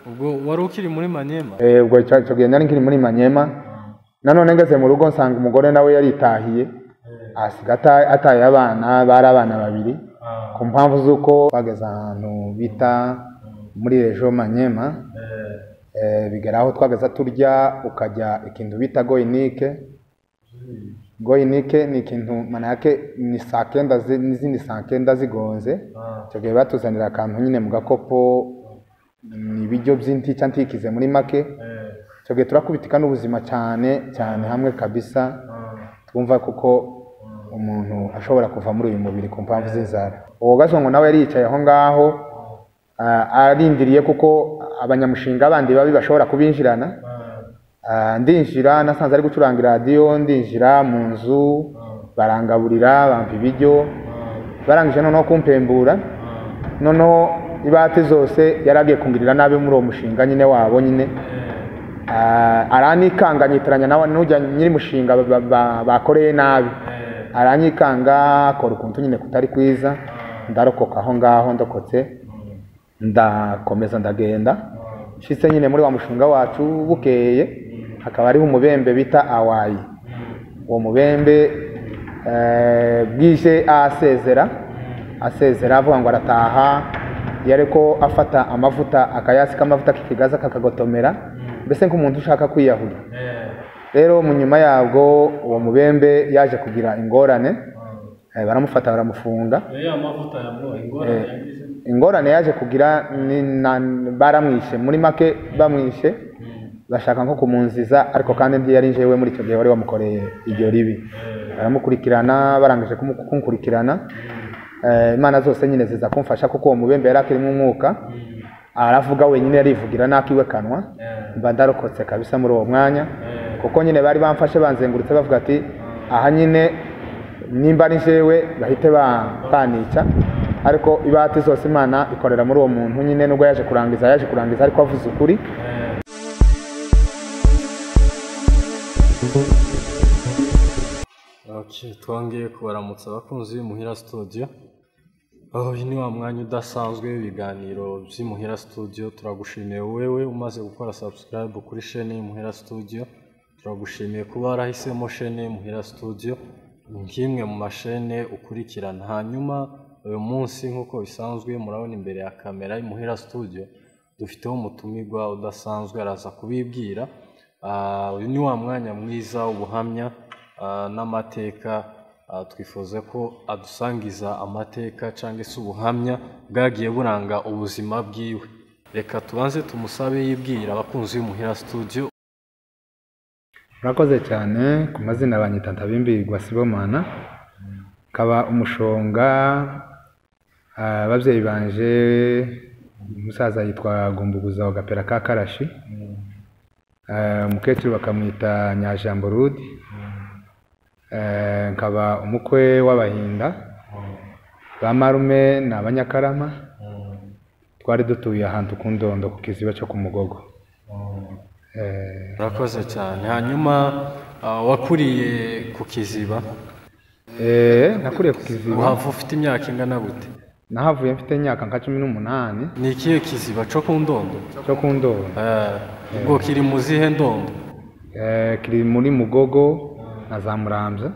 ubwo wari ukiri muri Manyema ubwo cyo gihe nari nkiri muri Manyema nanone ngeze mu rugo nsanga umugore nawe yaritahiye asigata ataye abana bari abana babiri ku mpamvu z'uko bageze ahantu bita muri rejo Manyema bigeraho twagaza turya ukajya ikintu bita goyinike ni ikintu manake ni saa kenda n'izindi saa kenda zigonze cyo gihe batuzanira akantu nyine mu gakopo ni ibiryo by'intica ntikize muri make cyo gihe turakubitika n'ubuzima cyane hamwe kabisa twumva kuko umuntu ashobora kuva muri uyu mubiri ku mpamvu z'inzara uwo gasongo nawe yari yicaye aho ngaho arindiriye kuko abanyamushinga bandi babi bashobora kubinjirana ndinjira nasanze ari gucuranga radio ndinjira mu nzu barangaburira bampa ibiryo barangije noneho kumpembura noneho ibati zose yaragiye kungirira nabi muri uwo mushinga nyine wabo nyine aranikanga nyitiranya nawe n'ujya nyiri mushinga bakoreye nabi aranyikanga akora ukuntu nyine kutari kwiza ndarokoka aho ngaho ndokotse ndakomeza ndagenda nshitse nyine muri wa mushinga wacu bukeye hakaba ariho umubembe bita awayi uwo mubembe bwije asezera avuga ngo arataha yareko afata amavuta akayasika amavuta kikigaza kakagotomera mbese nk'umuntu ushaka kwiyahura rero mu nyuma yabwo uwo mubembe yaje kugira ingorane baramufata baramufunga ingorane yaje kugira baramwishe muri make bamwishe bashaka nko kumunziza ariko kandi ntiyari njewe muri icyo gihe wari wamukoreye iryo ribi baramukurikirana barangije kumukurikirana imana zose nyine ziza kumfasha kuko uwo mubembe yari akirimo umwuka aravuga wenyine yarivugira nakiwe kanwa mba ndarokotse kabisa muri uwo mwanya kuko nyine bari bamfashe banzengurutse bavuga ati aha nyine nimba ari jewe bahite banica ariko ibati zose imana ikorera muri uwo muntu nyine nubwo yaje kurangiza ariko avuze ukuri twongeye kubaramutsa abakunzi b'Imuhira Studio aho ni wa mwanya udasanzwe w'ibiganiro by'Imuhira Studio turagushimiye wewe umaze gukora subscribe kuri chaîne y'Imuhira Studio turagushimiye kuba warahisemo chaîne y'Imuhira Studio nk'imwe mu mashene ukurikirana hanyuma uyu munsi nk'uko bisanzwe murabona imbere ya kamera y'Imuhira Studio dufiteho umutumirwa udasanzwe araza kubibwira uyu ni wa mwanya mwiza w'ubuhamya n'amateka twifuze ko adusangiza amateka cyangwa se ubuhamya bwagiye buranga ubuzima bwiwe reka tubanze tumusabe yibwira abakunzi b'Imuhira Studio. Murakoze cyane ku mazina banyita Ntabimbirwa Sibomana kaba umushonga ababyeyi banje umusaza yitwa Gumbuguza wa Gapera ka Karashi umukecuru bakamwita Nyajambo Rudi nkaba umukwe w'abahinda ba marume n'abanyakarama twari dutuye ahantu ku Ndondo ku kiziba cyo ku Mugogo. Murakoze cyane hanyuma wakuriye ku kiziba nakuriye ku kiziba uhava ufite imyaka ingana gute? Nahavuye mfite imyaka nka 18. Ni ikihe kiziba cyo ku Ndondo? Cyo ku Ndondo ubwo kiri mu zihe Ndondo? Kiri muri Mugogo na za Muramvya.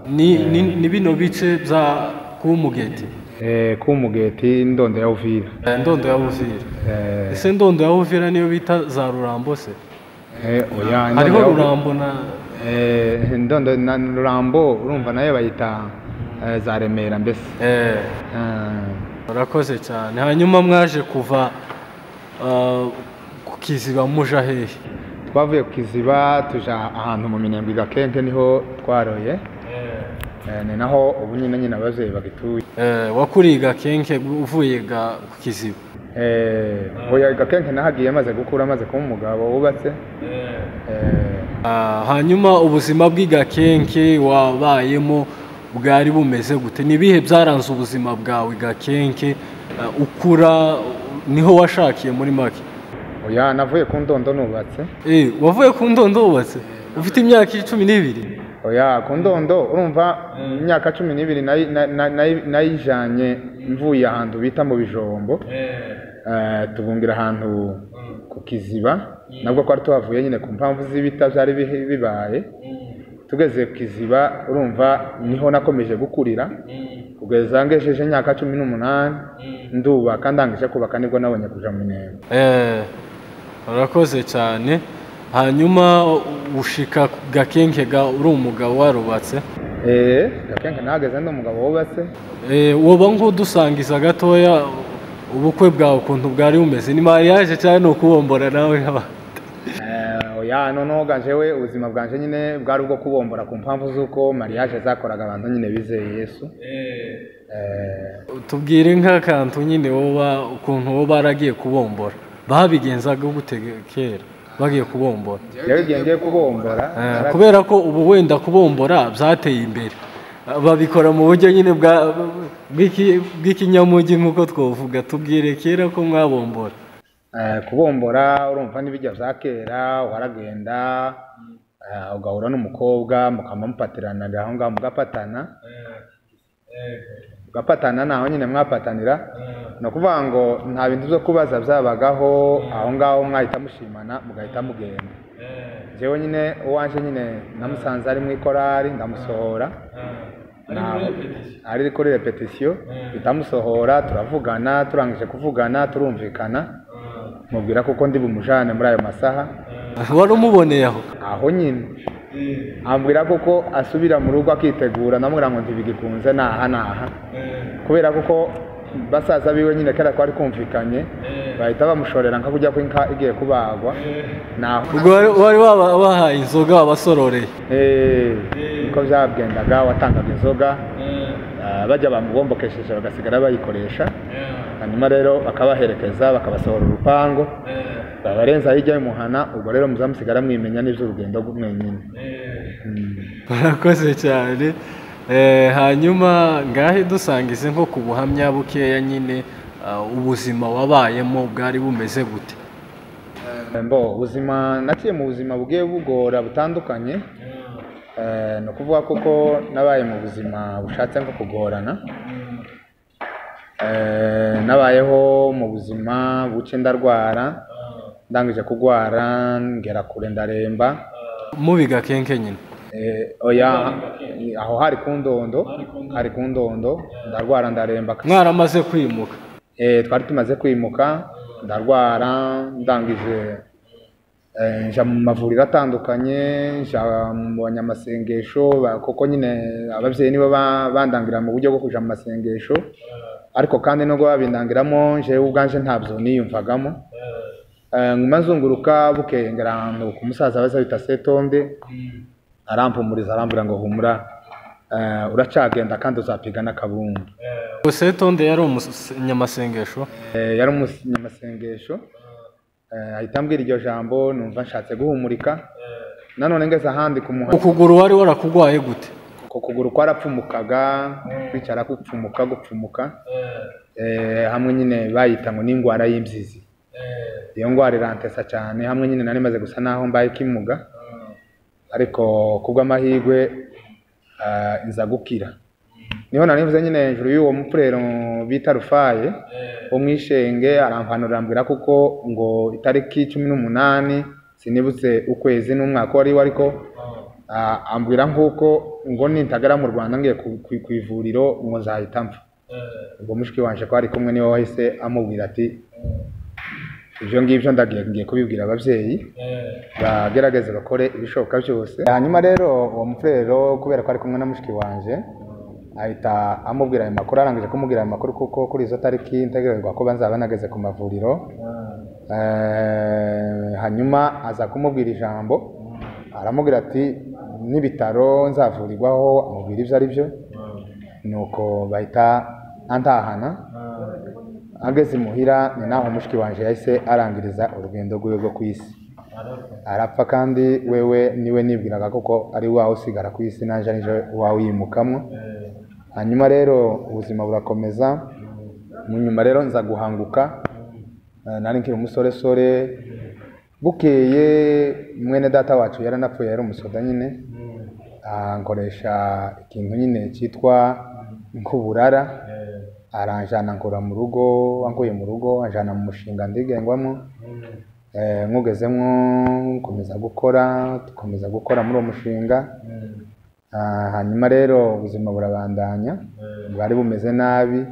Ni bino bice bya Kumugeti? Kumugeti Ndondo ya Uvira. Ndondo ya Uvira. Ese Ndondo ya Uvira niyo bita za Rurambo se? Oya hariho Rurambo na Ndondo na Rurambo urumva nayo bayita za Remera mbese. Murakoze cyane hanyuma mwaje kuva ku kiziba muja hehe? Twavuye ku kiziba tuja ahantu mu Minembwe Gakenke niho twaroye ni naho ubu nyine abavyeyi bagituye. Wakuriye Gakenke uvuye ku kiziba? Oya Gakenke nahagiye maze gukura maze kuba umugabo wubatse. Hanyuma ubuzima bw'Gakenke wabayemo bwari bumeze gute? Ni bihe byaranze ubuzima bwawe Gakenke ukura niho washakiye muri make? Oya navuye ku Ndondo nubatse. Wavuye ku Ndondo wubatse? Ufite imyaka 12? Oya ku Ndondo urumva imyaka 12 nayijanye mvuye ahantu bita mu Bijombo tubungira ahantu ku Kiziba nabwo kwari tuhavuye nyine ku mpamvu z'ibita byari bibaye tugeze ku Kiziba urumva niho nakomeje gukurira kugeza ngejeje imyaka 18 ndubaka ndangije kubaka nibwo nabonye kuja mu Minembwe. Urakoze cyane. Hanyuma ushika Gakenkega uri umugabo warubatse? Gakenke nageze ndi umugabo wubatse. Woba nk'udusangiza gatoya ubukwe bwawe ukuntu bwari bumeze? Ni mariage cyane no kubombora nawe nk'aba? Oya noneho gajewe ubuzima bwanje nyine bwari ubwo kubombora ku mpamvu z'uko mariage zakoraga abantu nyine bizeye Yesu. Tubwire nk'akantu nyine woba ukuntu woba baragiye kubombora babigenzaga gute kera bagiye kubombora? Yagiye kubombora kubera ko ubu wenda kubombora byateye imbere babikora mu buryo nyine bw'ikinyamugi nk'uko twavuga. Tubwire kera ko mwabombora. Kubombora urumva n'ibijya bya kera waragenda ugahura n'umukobwa mukama mupatirana aho ngaho mugapatana naho nyine mwapatanira no kuvuga ngo nta bintu byo kubaza byabagaho aho ngaho mwahita mushimana mugahita mugenda. Jewe nyine uwanje nyine namusanze ari mu ikorari ndamusohora ari kuri repetition bitamusohora turavugana turangije kuvugana turumvikana mubwira kuko ndi bumujane muri ayo masaha. Wari umuboneye aho nyine ambwira kuko asubira mu rugo akitegura namubwira ngo ntibigikunze naha kubera kuko basaza biwe nyine kera kwari kumvikanye bahita bamushorera nka kujya kwinka igiye kubagwa naho wari wabahaye inzoga abasororeye. Niko byabgendaga watangaga inzoga bajya bamubombokesheje bagasigara bayikoresha hanyuma rero bakabaherekeza bakabasohora urupango babarenza hirya y'umuhana ubwo rero muzamusigara mwimenya n'ivy'urugendo mwenyine. Barakoze cyane. Hanyuma ngahe dusangize nko ku buhamya bukeya nyine ubuzima wabayemo bwari bumeze gute? Ubuzima naciye mu buzima bugiye bugora butandukanye. No kuvuga koko nabaye mu buzima bushatse nko kugorana. Nabayeho mu buzima buce ndarwara ndangije kugwara ngera kure ndaremba. Mubi Gakenke nyine? Oya aho hari ku ndondo ndarwara ndaremba. Mwaramaze kwimuka? Twari tumaze kwimuka ndarwara ndangije nja mu mavuriro atandukanye nja mu banyamasengesho kuko nyine abavyeyi nibo bandangira mu buryo bwo kuja mu masengesho ariko kandi no babindangiramo nje ubwanje ntabyo niyumvagamo. Ngumazunguruka bukeye ngerantu ku musaza baza bita Setonde arampumuriza arambura ngo humura uracagenda kandi uzapigana kabumbu. Setonde yari umunyamasengesho? Yari umunyamasengesho. Ahita ambwira iryo jambo numva nshatse guhumurika nanone ngeze ahandi kumuha. Ukuguru wari warakugwaye gute? Ukuguru kwarapfumukaga kwicara gupfumuka hamwe nyine bayita ngo n'ingwara y'imzizi. Iyo ngwara irantesa cyane hamwe nyine nari maze gusa naho mbaye kimuga ariko kubw'amahirwe iza gukira. Niho nanivuze nyine hejuru y'uwo mupurero bita Rufaye wo mwishenge arampanura ambwira kuko ngo itariki 18 sinibutse ukwezi n'umwaka wari ariko ambwira nkuko ngo nintagara mu Rwanda ngiye ku ivuriro ngo nzahita mpfa. Ubwo mushiki wanje ko ari kumwe niwe wahise amubwira ati ivyo ngivyo ndagiye kubibwira abavyeyi bagerageze bakore ibishoboka byose. Hanyuma rero uwo mupurero kubera ko ari kumwe na mushiki wanje ahita amubwira ayo makuru arangije kumubwira ayo makuru kuko kuri izo tariki ntegerezwa ko banzaba nageze ku mavuriro. Hanyuma aza kumubwira ijambo aramubwira ati n'ibitaro nzavurirwaho amubwira ivyo ari byo nuko bahita antahana. Ageze muhira ni naho mushiki wanje yahise arangiriza urugendo rwiwe rwo kwisi arapfa kandi wewe niwe nibwiraga koko ari wawe usigara ku isi nanje nije wawe yimukamo. Hanyuma rero ubuzima burakomeza mu nyuma rero nza guhanguka nari nkiri umusore bukeye mwene data wacu yaranapfuye yari umusoda nyine nkoresha ikintu nyine cyitwa nkuburara aranjana nkora mu rugo wanguye mu rugo anjana mu mushinga ndigengwamo nkugezemo nkomeza gukora muri uwo mushinga. Hanyuma rero ubuzima burabandanya, bwari bumeze nabi,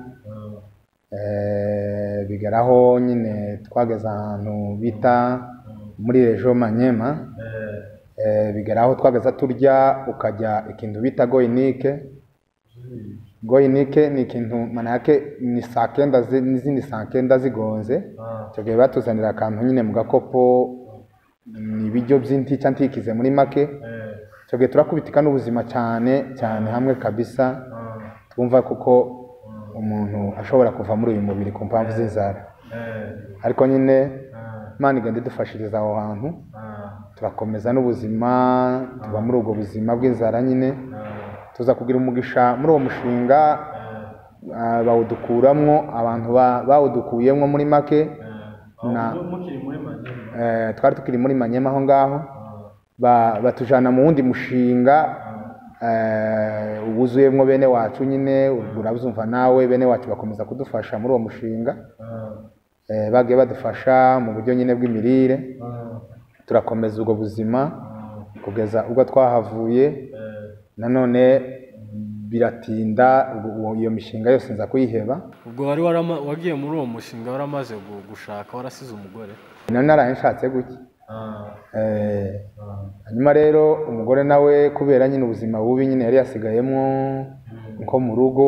bigeraho nyine twageze ahantu bita muri Region Manyema, bigeraho twageze turya ukajya ikintu bita goyinike. Goyinike ni ikintu manake ni saa kenda n'izindi saa kenda zigonze, icyo gihe batuzanira akantu nyine mu gakopo, ni ibiryo by'intica ntikize muri make. Icyo gihe turakubitika n'ubuzima cyane cyane hamwe kabisa, twumva kuko umuntu ashobora kuva muri uyu mubiri ku mpamvu z'inzara, ariko nyine Imana igenda idufashiriza aho hantu, turakomeza n'ubuzima, tuba muri ubwo buzima bw'inzara nyine, tuza kugira umugisha muri uwo mushinga, bawudukuramwo abantu bawudukuyemwo muri make. Twari tukiri muri Manyema aho ngaho, batujana mu wundi mushinga wuzuyemwo bene wacu nyine, urabyumva nawe, bene wacu bakomeza kudufasha muri uwo mushinga, bagiye badufasha mu buryo nyine bw'imirire, turakomeza ubwo buzima kugeza ubwo twahavuye. Nanone biratinda, iyo mishinga yose nza kuyiheba. Ubwo wari wagiye muri uwo mushinga waramaze gushaka, warasize umugore? Nari naranshatse guki. Hanyuma rero umugore nawe kubera nyine ubuzima bubi nyine yari yasigayemo nko mu rugo,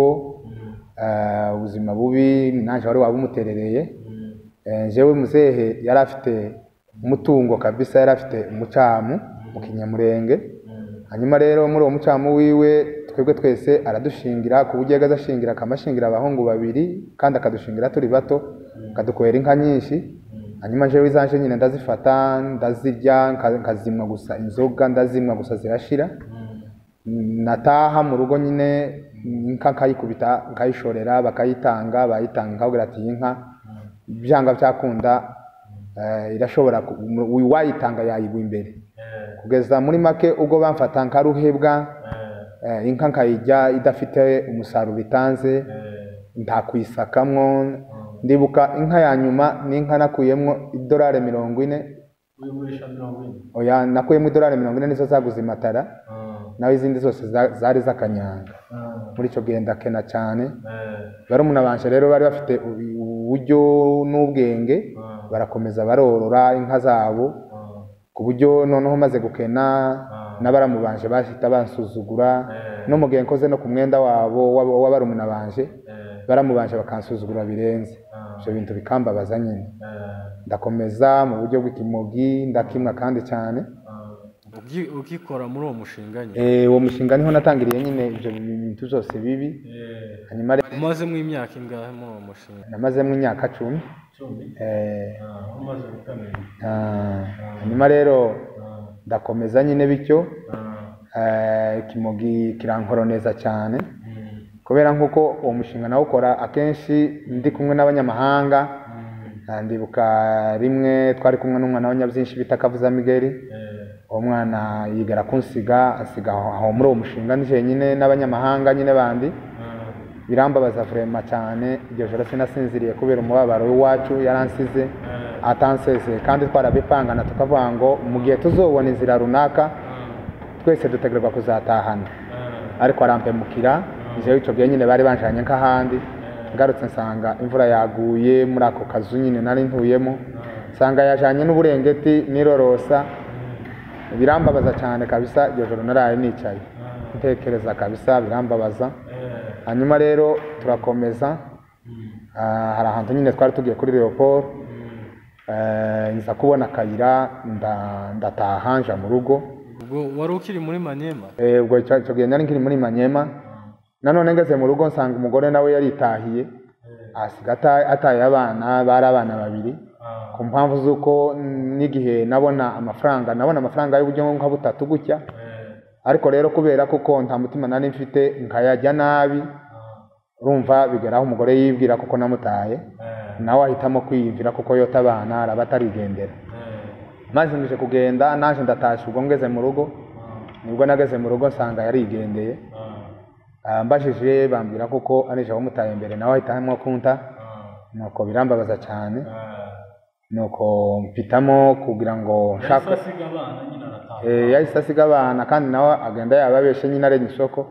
ubuzima bubi nanje wari wabumuterereye. Jewe muzehe yari afite umutungo kabisa, yari afite umucamu mu Kinyamurenge. Hanyuma rero muri uwo mucamu wiwe twebwe twese aradushingira, ku buryo azashingira akamashingira abahungu babiri kandi akadushingira turi bato, akadukorera inka nyinshi. Hanyuma jewe izanje nyine ndazifata ndazirya, nkazimwa gusa inzoga, ndazimwa gusa zirashira. Nataha mu rugo nyine inka nkayikubita nkayishorera, bakayitanga, bayitanga nkabwira ati inka byanga byakunda irashobora wayitanga yayigwa imbere, kugeza muri make ubwo bamfata nkaruhebwa, inka nkayijya idafite umusaruro itanze, ntakwisakamwo. Ndibuka inka ya nyuma ni inka nakuyemwo $40. Oya, nakuyemo $40 nizo zaguze matara, naho izindi zose zari zakanyanga. Muri icyo gihe ndakena cyane. Barumuna banje rero bari bafite uburyo n'ubwenge, barakomeza barorora inka zabo, ku buryo noneho maze gukena n'abaramu banje bahita bansuzugura, no mu gihe nkoze no ku mwenda wabo w'abarumuna banje, baramubanje bakansuzugura birenze. Ibyo bintu bikambabaza nyine, ndakomeza mu buryo bw'ikimogi, ndakimwa kandi cyane. Ukikora muri uwo mushinga nyine? Uwo mushinga niho natangiriye nyine ibyo bintu byose bibi. Hanyuma umazemo imyaka ingahe muri uwo mushinga? Namazemo imyaka 10. Hanyuma rero ndakomeza nyine bityo, ikimogi kirankoroneza cyane, kubera nkuko uwo mushinga nawukora akenshi ndi kumwe n'abanyamahanga. Ndibuka rimwe twari kumwe n'umwana w'Nyabyinshi bita Kavuza Miguel. Uwo mwana yigera kunsiga, asiga aho muri uwo mushinga nije nyine n'abanyamahanga nyine bandi. Birambabaza vraiment cyane, iryo joro sinasinziriye kubera umubabaro w'iwacu yaransize atanseze, kandi twarabipangana tukavuga ngo mu gihe tuzobona inzira runaka twese dutegerezwa kuzatahana, ariko arampemukira. Jewe icyo gihe nyine bari banjanye nk'ahandi, ngarutse nsanga imvura yaguye muri ako kazu nyine nari ntuyemo, nsanga yajanye n'uburengeti nirorosa. Birambabaza cyane kabisa, iryo joro naraye nicaye ntekereza kabisa, birambabaza. Hanyuma rero turakomeza, hari ahantu nyine twari tugiye kuri Leopold, nza kubona akayira ndataha nja mu rugo. Ubwo wari ukiri muri Manyema? Ubwo icyo gihe nari nkiri muri Manyema. Nanone ngeze mu rugo nsanga umugore nawe yaritahiye, asiga ataye abana, bari abana babiri, ku mpamvu z'uko n'igihe nabona amafaranga y'uburyo nka butatu gutya. Ariko rero kubera kuko nta mutima nari mfite nkayajya nabi, urumva bigeraho umugore yibwira kuko namutaye, nawe ahitamo kwiyumvira kuko yota abana araba atarigendera. Maze nje kugenda naje ndatasha. Ubwo ngeze mu rugo, nibwo nageze mu rugo nsanga yarigendeye. Mbashije bambwira kuko aneje wamutaye imbere, nawe ahitamo kunta, nuko birambabaza cyane. nuko mpitamo kugira ngo nshaka yahise asiga abana kandi nawe agenda yababeshe nyine arenya isoko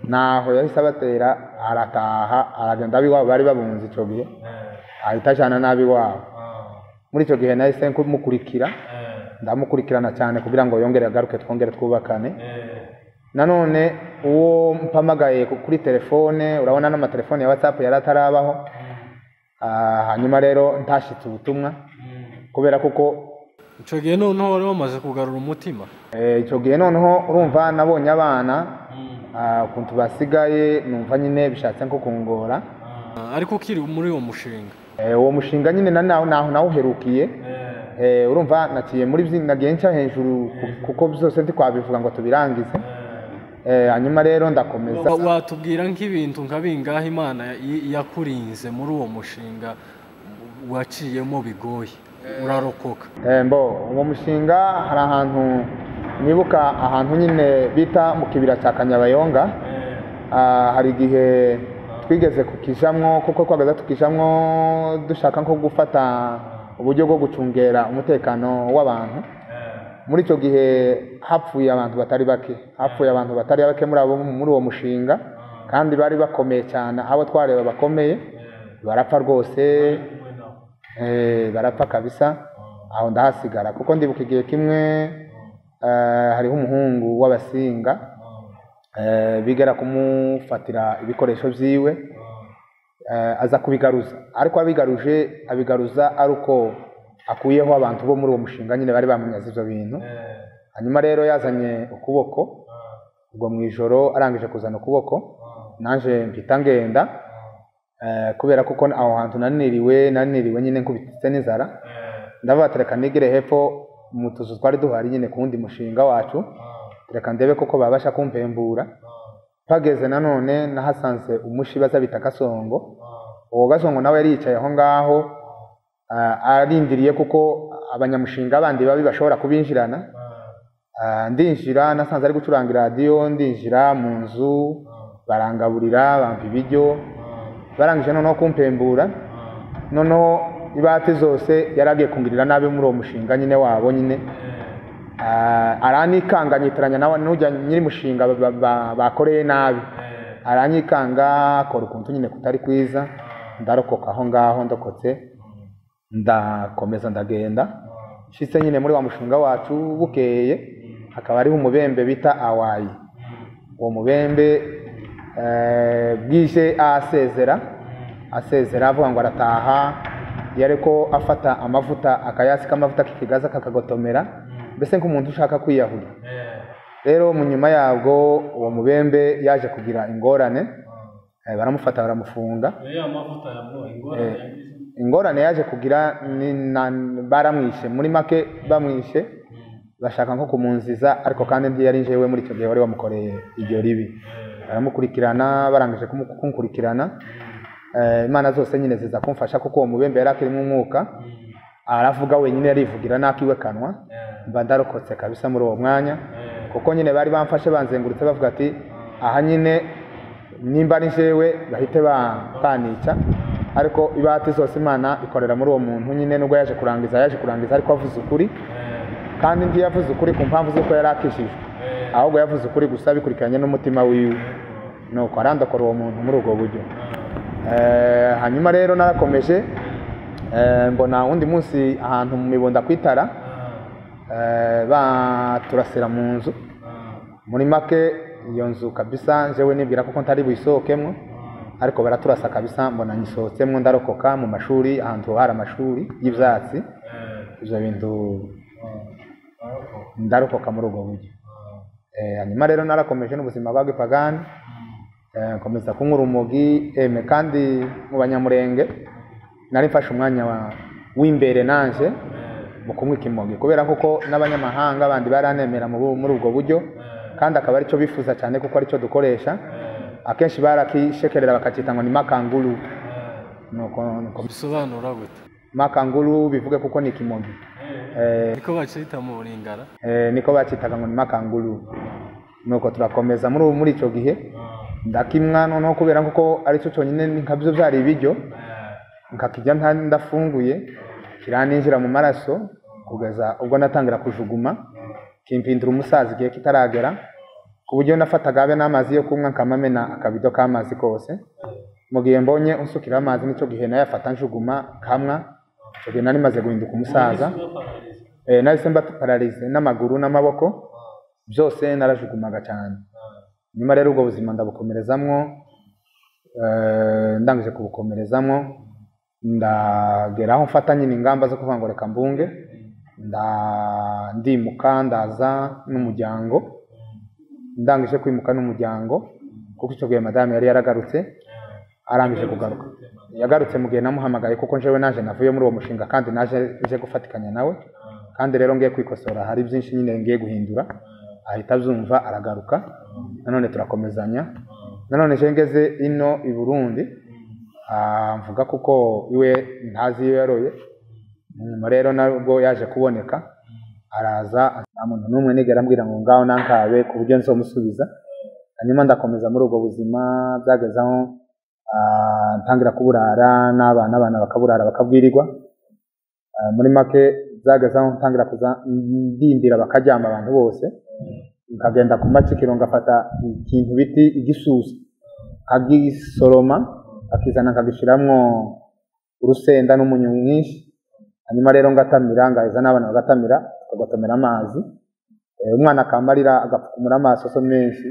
naho yahise abatera arataha aragenda abiwabo bari babunze icyo gihe ahita ajana n'abiwabo muri icyo gihe nahise mukurikira ndamukurikirana cyane kugira ngo yongere agaruke twongere twubakane nanone uwo mpamagaye kuri telefone urabona n'amatelefone ya WhatsApp yari atarabaho hanyuma rero ntashitse ubutumwa kubera kuko icyo gihe noneho wari wamaze kugarura umutima icyo gihe noneho urumva nabonye abana ukuntu basigaye numva nyine bishatse nko kungora ariko ukiri muri uwo mushinga uwo mushinga nyine naho nawuherukiye urumva naciye muri nagiye nca hejuru kuko byose ntitwabivuga ngo tubirangize hanyuma rero ndakomeza watubwira nk'ibintu nka bingahe Imana yakurinze muri uwo mushinga waciyemo bigoye urarokoka uwo mushinga hari ahantu nibuka ahantu nyine bita mu kibira cya Kanyabayonga hari igihe twigeze kukijamwo kuko twagaza tukijamwo dushaka nko gufata uburyo bwo gucungera umutekano w'abantu muri icyo gihe hapfuye abantu batari bake muri uwo mushinga kandi bari bakomeye cyane abo twareba bakomeye barapfa rwose barapfa kabisa aho ndahasigara kuko ndibuka igihe kimwe hariho umuhungu w'abasinga bigera kumufatira ibikoresho byiwe aza kubigaruza ariko abigaruza ari uko akuyeho abantu bo muri uwo mushinga nyine bari bamunyaze ibyo bintu hanyuma rero yazanye ukuboko ubwo mu ijoro arangije kuzana ukuboko naje mpita ngenda kubera kuko aho hantu naniriwe nyine nkubitse n'inzara ndavuga reka nigire hepfo mu tuzu twari duhari nyine ku wundi mushinga wacu reka ndebe koko babasha kumpembura pageze nanone nahasanze umushi baza bita Gasongo uwo Gasongo nawe yari yicaye aho ngaho arindiriye kuko abanyamushinga bandi babi bashobora kubinjirana ndinjira nasanze ari gucuranga radio ndinjira mu nzu barangaburira bampa ibiryo barangije noneho kumpembura noneho ibati zose yaragiye kungirira nabi muri uwo mushinga nyine wabo nyine aranikanga nyitiranya nawe n'ujya nyiri mushinga bakoreye nabi aranyikanga akora ukuntu nyine kutari kwiza ndarokoka aho ngaho ndokotse ndakomeza ndagenda nshitse nyine muri wa mushinga wacu bukeye hakaba ariho umubembe bita Awayi uwo mubembe bwije asezera avuga ngo arataha yareko afata amavuta akayasi k'amavuta k'ikigaza kakagotomera mbese nk'umuntu ushaka kwiyahura rero mu nyuma yabwo uwo mubembe yaje kugira ingorane baramufata baramufunga ingorane yaje kugira baramwishe muri make bamwishe bashaka nko kumunziza ariko kandi ntiyari njyewe muri icyo gihe wari wamukoreye iryo ribi baramukurikirana barangije kumukurikirana Imana zose nyine ziza kumfasha kuko uwo mubembe yari akirimo umwuka aravuga wenyine yarivugira nakiwe kanwa mba ndarokotse kabisa muri uwo mwanya kuko nyine bari bamfashe banzengurutse bavuga ati aha nyine nimba ari jewe bahite banica ariko ibati zose Imana ikorera muri uwo muntu nyine nubwo yaje kurangiza ariko avuze ukuri kandi ntiyavuze ukuri ku mpamvu z'uko yari akishijwe ahubwo yavuze ukuri gusa bikurikiranye n'umutima wiwe nuko arandokora uwo muntu muri ubwo buryo hanyuma rero narakomeje mbona undi munsi ahantu mu Mibunda kwitara baturasira mu nzu muri make iyo nzu kabisa njyewe nibwira kuko ntari buyisohokemwo ariko baraturasa kabisa mbona nyisohotsemo ndarokoka mu mashuri ahantu hari amashuri y'ibyatsi ibyo bintu ndarokoka muri ubwo buryo hanyuma rero narakomeje n'ubuzima bwa gipagani nkomeza kunywa urumogi kandi mu Banyamurenge nari mfashe umwanya w'imbere nanje mu kunywa ikimogi kubera kuko n'abanyamahanga bandi baranemera muri ubwo buryo kandi akaba aricyo bifuza cyane kuko aricyo dukoresha akenshi barakishekerera bakacita ngo ni makanguru nuko bisobanura gute makanguru bivuge kuko ni ikimogi niko bacita mu Buringara niko bacitaga ngo ni makanguru nuko turakomeza muri icyo gihe ndakimwa noneho kubera kuko aricyo cyonyine nkabyo byari ibiryo nkakijya ndafunguye kiraninjira mu maraso kugeza ubwo natangira kujuguma kimpindura umusaza igihe kitaragera ku buryo nafataga abe n'amazi yo kunywa nkamamena akabido k'amazi kose mu gihe mbonye unsukira amazi nicyo gihe nayafata njuguma kamwa icyo gihe nari maze guhinduka umusaza nahise mba pararize n'amaguru n'amaboko byose narajugumaga cyane nyuma rero ubwo buzima ndabukomerezamwo ndangije kubukomerezamwo ndageraho mfata nyine ingamba zo kuvuga ngo reka mbunge ndimuka ndaza n'umuryango ndangije kwimuka n'umuryango kuko icyo gihe madame yari yaragarutse arangije kugaruka yagarutse mu gihe namuhamagaye kuko njyewe naje navuye muri uwo mushinga kandi naje gufatikanya nawe kandi rero ngiye kwikosora hari byinshi nyine ngiye guhindura ahita abyumva aragaruka nanone turakomezanya nanone je ngeze ino i Burundi mvuga kuko iwe ntazi iyo yaroye nyuma rero nabwo yaje kuboneka araza nta muntu n'umwe nigera ambwira ngo ngaho nankabe ku buryo nzomusubiza hanyuma ndakomeza muri ubwo buzima byagazaho ntangira kuburara n'abana bakaburara bakabwirirwa muri make byagazaho ntangira kuza ndindira bakaryama abantu bose nkagenda ku macikiro ngafata ikintu biti igisusa kagisoroma akizana kagishiramwo urusenda n'umunyu mwinshi hanyuma rero ngatamira ngaheza n'abana bagatamira tugatomera amazi umwana akamarira agapfukumura amaso so menshi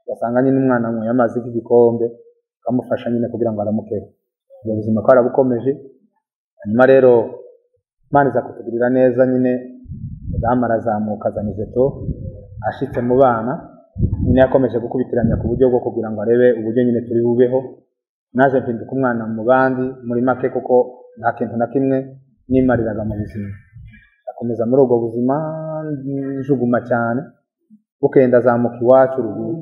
gasanga nyine umwana mwe amazi y'igikombe kamufasha nyine kugira ngo aramuke ubwo buzima ko arabukomeje hanyuma rero Imana iza kutugirira neza nyine damara zamuka zanije to ashitse mu bana nyine yakomeje gukubitiranya ku buryo bwo kugira ngo arebe uburyo nyine turi bubeho naje mpinduka umwana mu bandi muri make kuko nta kintu na kimwe nimariraga mu buzima akomeza muri ubwo buzima njuguma cyane bukenda zamuka iwacu ruguru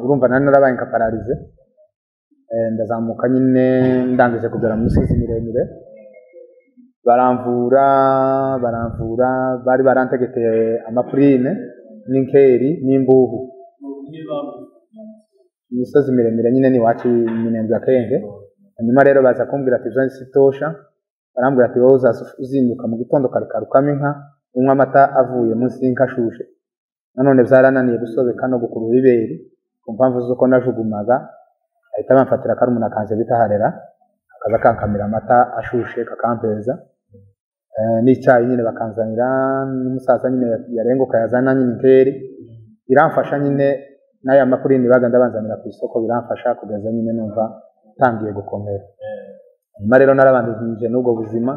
urumva nari narabaye nka pararize ndazamuka nyine ndangije kugera mu misozi miremire baramvura bari barantegekeye amapurine n'inkeri n'imbuhu imisozi miremire nyine ni wacu Minembwe Kenge hanyuma rero baza kumbwira ati Jean Sitosha barambwira ati wowe uzinduka mu gitondo karukamo inka unywa amata avuye munsi y'inkashushe nanone byarananiye gusobeka no gukurura ibere ku mpamvu z'uko najugumaga ahita bamfatira karumuna kanje bita Harera akaza kankamira amata ashushe kakampeza n'icyayi nyine bakanzanira n'umusaza nyine yarenguka yazana nyine inkeri biramfasha nyine n'aya makurini baganda banzanira ku isoko biramfasha kugeza nyine numva tangiye gukomera nyuma rero narabandije n'ubwo ubuzima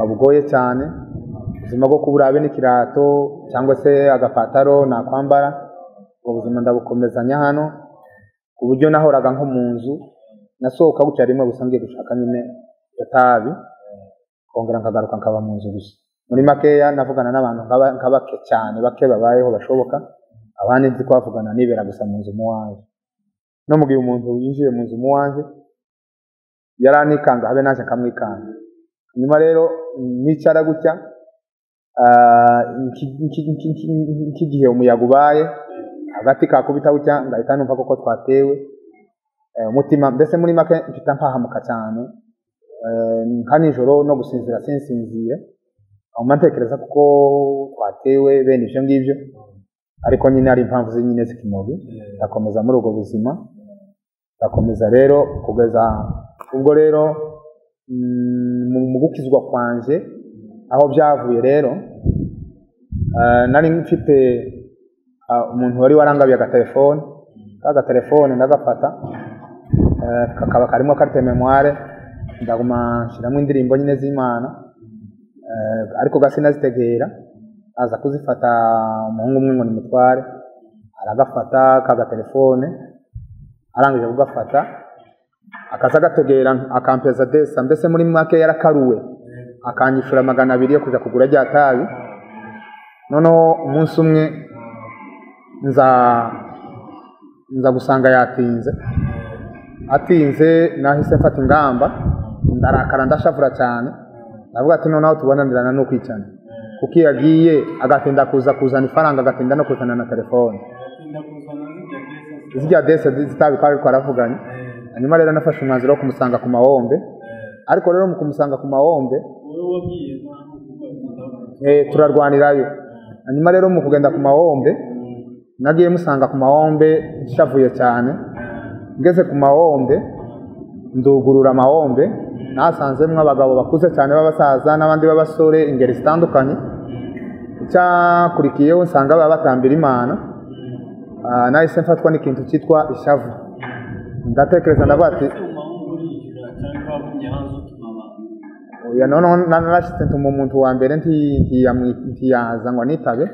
bugoye cyane ubuzima bwo kubura bene ikirato cyangwa se agapataro nakwambara ubwo buzima ndabukomezanya hano ku buryo nahoraga nko mu nzu nasohoka gutya rimwe gusa ngiye gushaka nyine itabi kongera nkagaruka nkaba mu nzu gusa muri makeya navugana n'abantu nk'abake cyane bake babayeho bashoboka abandi nzi ko bavugana nibera gusa mu nzu muwanje no mu gihe umuntu yinjiye mu nzu muwanje yaranikanga habe naje nkamwikanga nyuma rero nicara gutya igihe umuyaga ubaye hagati kakubita gutya ngahita numva koko twatewe umutima mbese muri make mfita mpahamuka cyane nka nijoro no gusinzira sinsinzire aho ntekereza kuko twatewe bene ibyo ngibyo ariko nyine ari impamvu nyine zikimobi ndakomeza muri ubwo buzima ndakomeza rero kugeza ubwo rero mu gukizwa kwanje aho byavuye rero nari mfite umuntu wari warangabiye agatelefone ndagafata kakaba karimo carte memoire ndaguma nshiramo indirimbo nyine z'Imana ariko gasinazitegera aza kuzifata umuhungu umwe ngo nimutware aragafata kagatelefone arangije kugafata akaza gategera akampeza desa mbese muri make yarakaruwe akanyishura 200 yo kuja kugura rya tabi noneho umunsi umwe nza gusanga atinze nahise mfata ingamba ndarakara ndashavura cyane ndavuga ati noneho tubonanirana no kwicana kuko yagiye agatinda kuzana ifaranga agatinda no kuzana na telefone zijya dese zitabi kwari kwaravuganye hanyuma rero nafashe umwanzuro wo kumusanga ku mahombe ariko rero mu kumusanga ku mahombe wowe wagiye nta turarwanirayo. Hanyuma rero mu kugenda ku mahombe nagiye musanga ku mahombe nshavuye cyane, ngeze ku mahombe ndugurura amahombe nasanzemwo abagabo bakuze cyane b'abasaza n'abandi b'abasore ingeri zitandukanye. Icyakurikiyeho nsanga baba batambira Imana, nahise mfatwa n'ikintu cyitwa ishavu, ndatekereza ndavuga ati oya none narashitse ntuma umuntu wa mbere ntiyaza ngo nitabe,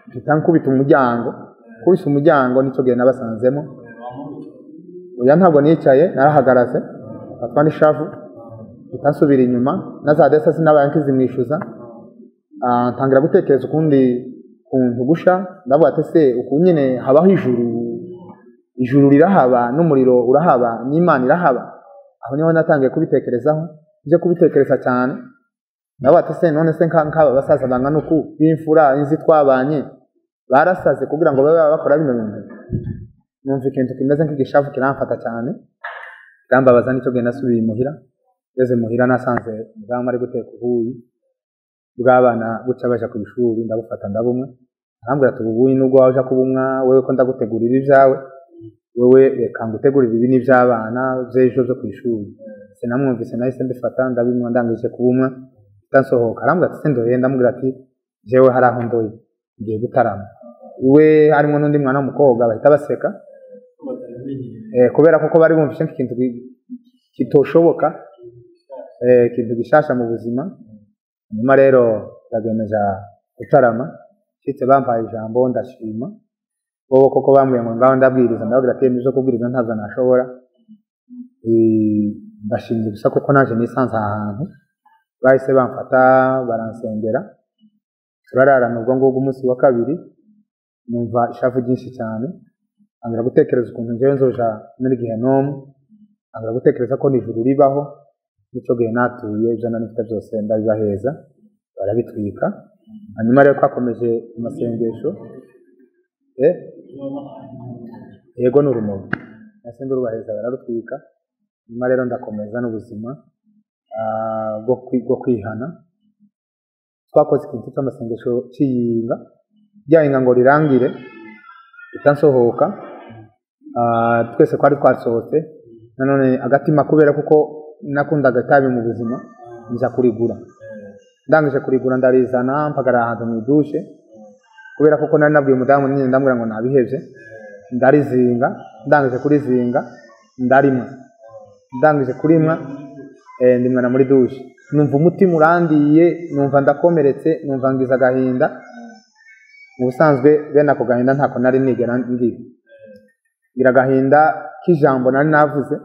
mpita nkubita umuryango, kubise umuryango nicyo gihe nabasanzemo. Oya ntabwo nicaye, narahagaratse mfatwa n'ishavu, mpita nsubira inyuma na za desa sinabaye nkizimwishuza. Ntangira gutekereza ukundi kuntu gusha, ndavuga ati se uku nyine habaho ijuru rirahaba n'umuriro urahaba n'Imana irahaba. Aho niho natangiye kubitekerezaho, nje kubitekereza cyane, ndavuga ati se none se nk'aba basaza bangana uku b'imfura inzi twabanye barasaze kugira ngo babe bakora bino bintu. Numva ikintu kimeze nk'igishavu kiramfata cyane, kirambabaza. Nicyo gihe nasubiye imuhira, ngeze muhira nasanze umudamu ari guteka ubuyi bw'abana buca baja ku ishuri, ndabufata ndabumwe, arambwira ati ubuyi nubwo waje kubumwa wewe ko ndagutegurira ibyawe, wewe reka ngutegurira ibi n'iby'abana by'ejo byo ku ishuri. Sinamwumvise nahise mbifata ndabimwa, ndangije kubumwa ndansohoka. Arambwira ati se ndoye, ndamubwira ati jewe hari aho ndoye ngiye gutarama. Iwe harimo n'undi mwana w'umukobwa bahita baseka, kubera ko bari bumvise nk'ikintu kitoshoboka, ikintu gishasha mu buzima. Nyuma rero ndagemeja gutarama, nshitse bampaye ijambo ndashima, bo koko bambwiye ngo ngaho ndabwiriza, ndababwira ati nizo kubwiriza ntaza nashobora. Ndashimye gusa kuko naje nisanze ahantu, bahise bamfata baransengera, turararana ubwo ngubwo umunsi wa kabiri. Numva ishavu ryinshi cyane, angira gutekereza ukuntu njyewe nzoja muri Gehinomu, angira gutekereza ko n'ijuru ribaho. Nicyo gihe natuye ibyo nanifite byose ndabibaheza barabitwika. Hanyuma rero twakomeje amasengesho, yego n'urumogi nase ndurubaheza bararutwika. Nyuma rero ndakomeza n'ubuzima bwo kwihana. Twakoze ikintu cy'amasengesho cy'iyinga, ryayinga ngo rirangire itansohoka. Twese twari twasohotse, nanone agatima kubera kuko nakundaga itabi mu buzima nza kurigura. Ndangije kurigura ndarizana mpagara ahantu mu dushe, kubera kuko nari nabwiye umudamu nyine ndambwira ngo nabihevye. Ndarizinga, ndangije kurizinga ndarimwa, ndangije kurimwa ndimwana muri dushe. Numva umutima urandiye, numva ndakomeretse, numva ngize agahinda. Mu busanzwe bene ako gahinda ntako nari nigera ngira agahinda k'ijambo nari navuze,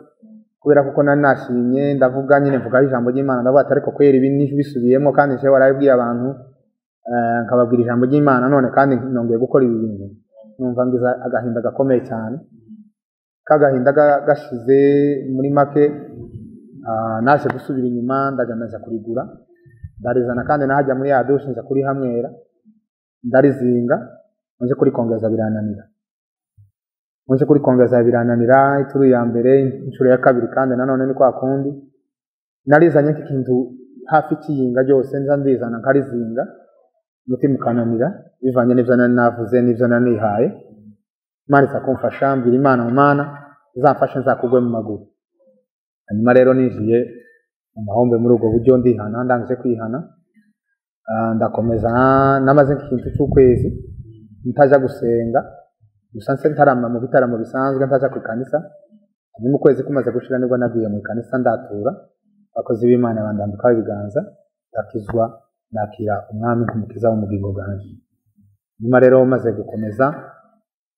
kubera kuko nari nashimye ndavuga nyine mvuga ijambo ry'Imana, ndavuga ati ariko kwera ibi nisubiyemo kandi nje warabibwiye abantu nkababwira ijambo ry'Imana none kandi nongeye gukora ibi bintu. Numva ngize agahinda gakomeye cyane, kagahinda gashize muri make. Naje gusubira inyuma ndagameza kurigura, ndarizana kandi nahajya muri ya dushe nza kuri hamwera, ndarizinga, nje kuri kongeza birananira. Nje kuri kongeza birananira ituru ya mbere, inshuro ya kabiri kandi nanone ni kwa kundi. Narizanye nk'ikintu hafi cy'iyinga ryose nza ndizana nkarizinga, umutima ukananira bivanye n'ibyo nari navuze n'ibyo nanihaye. Imana iza kumfasha, mbwira Imana Mana izamfashe nzakugwe mu maguru. Hanyuma rero nijiye mu mahombe muri ubwo buryo ndihana. Ndangije kwihana ndakomeza, namaze nk'ikintu cy'ukwezi ntaja gusenga, gusa nse ntarama mu bitaramo bisanzwe, ntaja ku kanisa. Hanyuma ukwezi kumaze gushira nibwo nagiye mu kanisa ndatura, abakozi b'Imana bandambikaho ibiganza, ndakizwa, nakira umwami nk'umukiza w'umugingo bwanjye. Nyuma rero maze gukomeza,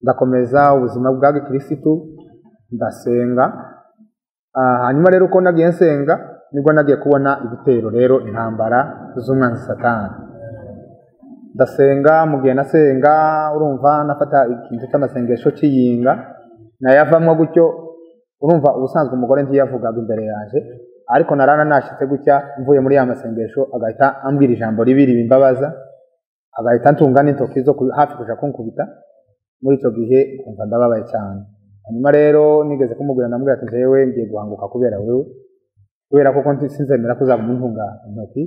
ndakomeza ubuzima bwa Gikristo, ndasenga. Hanyuma rero uko nagiye nsenga nibwo nagiye kubona ibitero rero, intambara z'umwanzi Satani. Ndasenga, mu gihe nasenga urumva nafata ikintu cy'amasengesho cy'iyinga nayavamwo gutyo. Urumva ubusanzwe umugore ntiyavugaga imbere yaje, ariko narana nashitse gutya mvuye muri ya masengesho agahita ambwira ijambo ribiri bimbabaza, agahita ntunga n'intoki zo hafi kuja kunkubita. Muri icyo gihe kumva ndababaye cyane. Hanyuma rero nigeze kumubwira, ndamubwira ati jewe ngiye guhanguka kubera wewe, kubera ko sinzemera ko uzaba umuntunga intoki.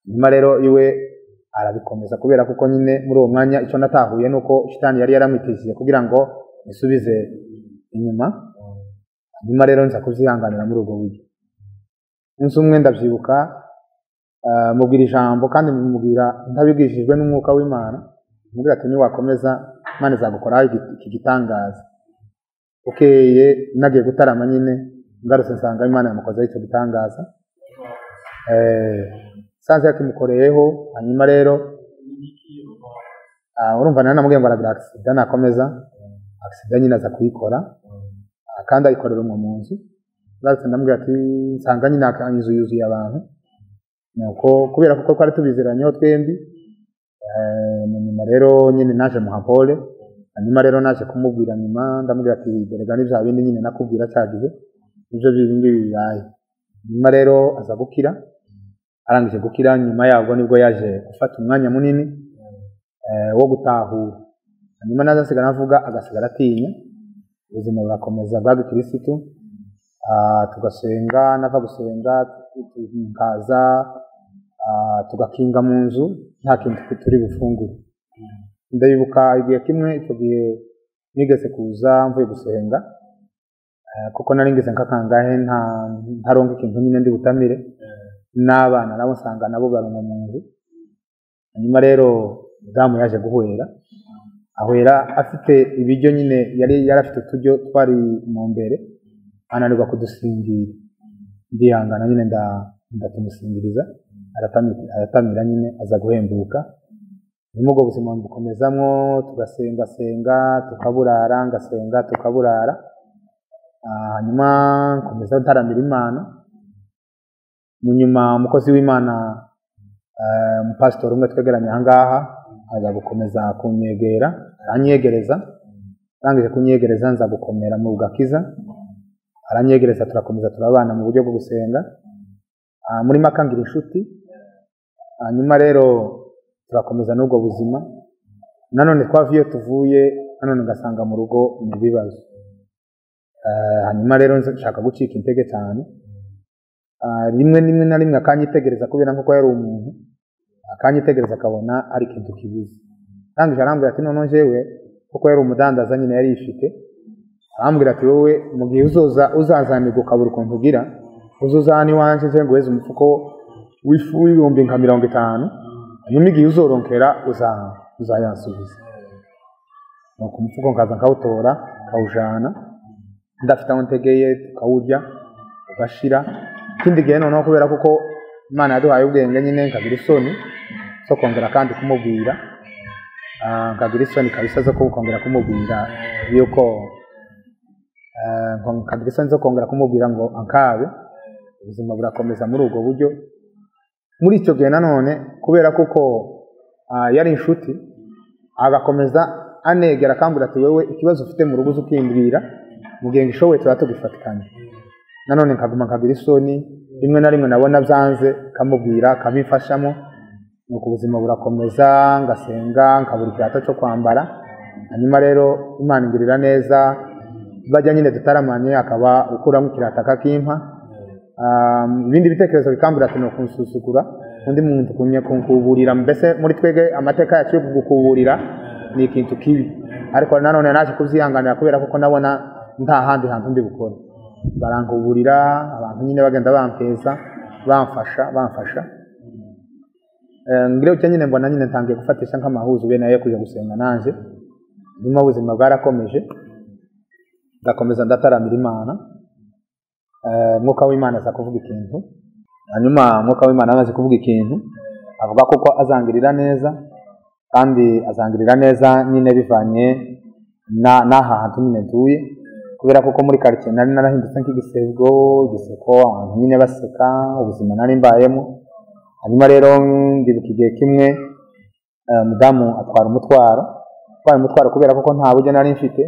Nyuma rero iwe arabikomeza kubera kuko nyine muri uwo mwanya icyo natahuye nuko shitani yari yaramwitishije kugira ngo isubize inyuma. Nyuma rero nza kuvyihanganira muri ubwo buryo. Umunsi umwe ndavyibuka mubwira ijambo kandi mubwira ntabigishijwe n'umwuka w'Imana, mubwira ati niwakomeza Imana izagukoraho iki gitangaza. Ukeye nagiye gutarama nyine ngarutse nsanga Imana yamukozeho icyo gitangaza. Sanze yakimukoreyeho. Hanyuma rero urumva namubwiye ngo aragira accident nakomeza accident nyine aza kuyikora kandi ayikorera umwe mu nzu. Ngarutse ndamubwira ati nsanga nyine inzu yuzuye abantu, nuko kubera kuko twari tubiziranyeho twembi. Nyuma rero nyine naje muhapole. Hanyuma rero naje kumubwira nyuma ndamubwira ati derega n'ibya bindi nyine nakubwira cyagihe ibyo bindi bibaye. Nyuma rero aza gukira. Arangije gukira nyuma yabwo nibwo yaje gufata umwanya munini wo gutahura. Hanyuma naza asigara avuga agasigara atinya. Ubuzima burakomeza bwa Kristo. Tugasenga nava gusenga tukaza tugakinga mu nzu nta kintu turi bufungure. Ndayibuka igihe kimwe icyo gihe nigeze kuza mvuye gusenga kuko nari ngeze nkakangahe ntaronka ikintu nyine ndi butamire n'abana nabo nsanga nabo barumwe mu nzu. Hanyuma rero damu yaje guhwera, ahwera afite ibiryo nyine yari afite uturyo twari mu mbere, ananirwa kudusingira. Ndihangana nyine ndatumusingira aratamira nyine aza guhembuka. Ubwo buzima bukomezamwo tugasenga tukaburara, ngasenga tukaburara. Hanyuma nkomeza ntaramira Imana. Munyuma umukozi w'Imana umupasitori umwe twegeranye ahangaha aza gukomeza kunyegera, aranyegereza. Arangije kunyegereza nza gukomera mu gakiza, aranyegereza turakomeza turabana mu buryo bwo gusenga. Muri makangira inshuti. Hanyuma rero turakomeza n'ubwo buzima. Nanone twaviye tuvuye nanone ngasanga mu rugo mu bibazo. Hanyuma rero nshaka gucika intege cyane. Rimwe na rimwe akanyitegereza kubera nkuko yari umuntu, akanyitegereza akabona ari ikintu kibuze. Arangije arambwira ati none jewe kuko yari umudandaza nyine yari ifite, arambwira ati wowe mu gihe uzazanirwa ukabura ukuntu ugira, uzuzana iwanje nje nguheze umufuko w'ifu w'ibihumbi nka 50, hanyuma igihe uzoronkera uzayansubiza. Nuko umufuko nkaza nkawutora nkawujana, ndafite aho ntegeye tukawurya ugashira. Ikindi gihe noneho kubera kuko Imana yaduhaye ubwenge nyine nkagira isoni zo kongera kandi kumubwira, nkagira isoni kabisa zo kongera kumubwira yuko nkagira isoni zo kongera kumubwira ngo ankabe. Ubuzima burakomeza muri ubwo buryo. Muri icyo gihe nanone kubera kuko yari inshuti, agakomeza anegera akambwira ati wewe ikibazo ufite mu rugo ukimbwira mu gihe ngishoboye tuba tugifatikanye. Nanone nkaguma nkagira isoni, rimwe na rimwe nabona byanze kamubwira kabifashamo. Nuko ubuzima burakomeza, ngasenga nkabura ikirato cyo kwambara. Hanyuma rero Imana ingirira neza, bajya nyine dutaramanye akaba ukuramo ikirato akakimpa. Ibindi bitekerezo bikambura ati no kunsusugura undi muntu kunkuburira. Mbese muri twege amateka yacu yo kugukuburira ni ikintu kibi, ariko nanone naje kuvyihanganira kubera kuko nabona nta handi hantu ndi bukora. Barankuburira abantu nyine bagenda bampeza bamfasha. Ngire ucyo nyine mbona nyine ntangiye gufatisha nk'amahuzu bene ayo kujya gusenga nanje. Nyuma ubuzima bwarakomeje, ndakomeza ndataramira Imana. Mwuka w'Imana aza kuvuga ikintu. Hanyuma mwuka w'Imana amaze kuvuga ikintu avuga kuko azangirira neza, kandi azangirira neza nyine bivanye n'aha hantu nyine ntuye, kubera kuko muri quartier nari narahindutse nk'igisego abantu nyine baseka ubuzima nari mbayemo. Hanyuma rero ndibuka igihe kimwe mudamu atwara umutwaro kubera kuko nta buryo nari mfite.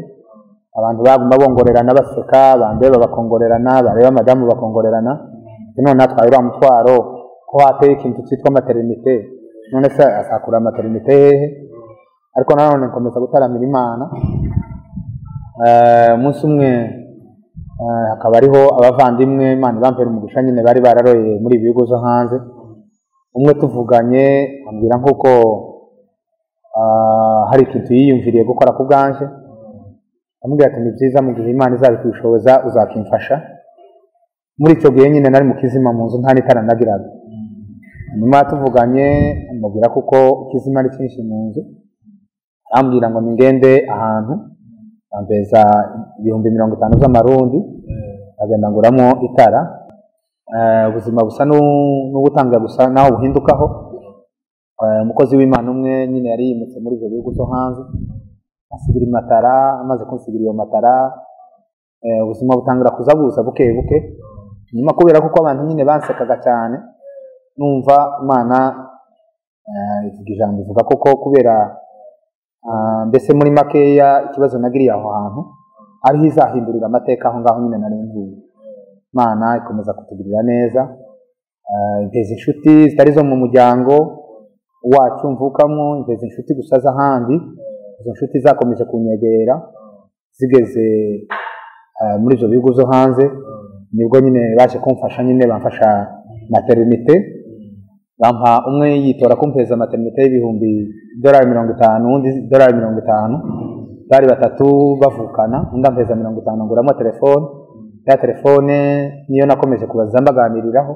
Abantu baguma bongorerana baseka, bandeba bakongorerana, bareba madamu bakongorerana. None atwaye uriya mutwaro ko hateye ikintu cyitwa maternité, none se asakura maternité hehe? Ariko nanone nkomeza gutaramira Imana. Umunsi umwe hakaba ariho abavandimwe Imana bampera umugisha nyine bari bararoye muri ibi bihugu zo hanze. Umwe tuvuganye ambwira nk'uko hari ikintu yiyumviriye gukora ku bwanje, amubwira ati ni byiza mu gihe Imana izabikwishoboza uzakimfasha. Muri icyo gihe nyine nari mu kizima mu nzu nta n'itara nagiraga. Nyuma tuvuganye amubwira kuko ikizima ari cyinshi mu nzu, arambwira ngo ningende ahantu ambeza 50,000 z'amarundi agenda nguramo itara. Ubuzima busa n'ubutangira gusa naho buhindukaho. Umukozi w'Imana umwe nyine yari yimutse muri ibyo bihugu byo hanze asigira amatara, amaze kunsigira iyo matara ubuzima butangira kuza buza buke buke. Nyuma kubera kuko abantu nyine bansekaga cyane, numva Imana ivuga ijambo ivuga koko kubera mbese muri makeya ikibazo nagiriye aho hantu ariho izahindurira amateka aho ngaho nyine nari ntuye. Imana ikomeza kutugirira neza, impeza inshuti zitari zo mu muryango wacu mvukamo, impeza inshuti gusa z'ahandi. Izo nshuti zakomeje kunyegera zigeze muri ibyo bihugu zo hanze, nibwo nyine baje kumfasha, nyine bamfasha maternité. Bampa umwe yitora kumpeza maternité y'ibihumbi $50, undi $50. Bari batatu bavukana, undi ampeza 50 nguramo telefone. Ya telefone niyo nakomeje kubaza mbaganiriraho,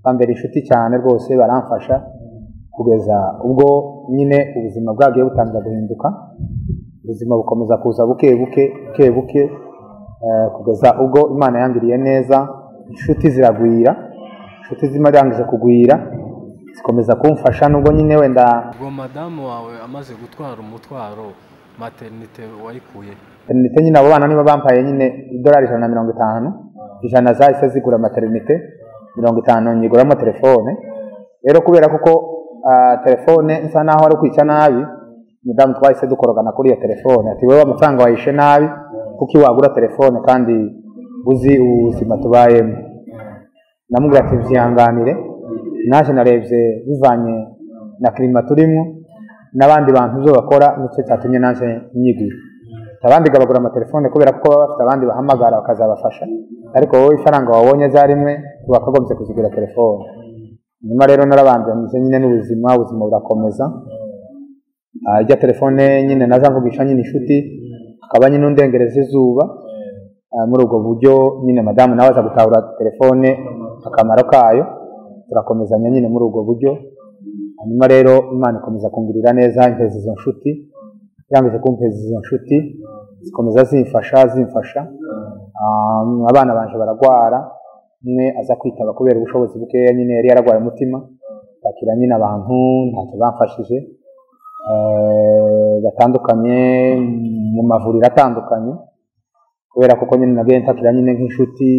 bambera inshuti cyane rwose, baramfasha kugeza ubwo nyine ubuzima bwagiye butangira guhinduka. Ubuzima bukomeza kuza buke buke kugeza ubwo Imana yangiriye neza, inshuti ziragwira. Inshuti zimarangije kugwira zikomeza kumfasha, nubwo nyine wenda ubwo madamu wawe amaze gutwara umutwaro maternité wayikuye. Maternité nyine abo bana niba bampaye nyine $150, ijana zahise zigura maternité, 50 nyiguramo telefone. Rero kubera kuko telefone nsa naho ari kwica nabi, mudamu twahise dukorogana kuri iyo telefone ati wewe amafaranga wayishe nabi kuki wagura telefone kandi uzi ubuzima tubayemo. Namubwira ati vyihanganire, naje narebye bivanye na klima turimo n'abandi bantu byo bakora, nicyo cyatumye naje nyigura. Abandi gabagura amatelefone kubera kuko baba bafite abandi bahamagara bakazabafasha, ariko wowe ifaranga wabonye zarimwe bakagombye kuzigura telefone. Nyuma rero narabandanije nyine n'ubuzima burakomeza. Ijya telefone nyine nazamvugisha nyine inshuti, akaba nyine undengereza izuba. Muri ubwo buryo nyine madamu nawe aza gutahura telefone akamaro kayo, turakomezanya nyine muri ubwo buryo. Hanyuma rero Imana ikomeza kungirira neza, impeza izo nshuti, yangije kumpeza izo nshuti zikomeza zimfasha. Abana banje baragwara, umwe aza kwitaba kubera ubushobozi bukeya, nyine yari yaragwaye umutima, bakira nyine abantu ntacyo bamfashije batandukanye mu mavuriro atandukanye, kubera kuko nyine nagiye ntakira nyine nk'inshuti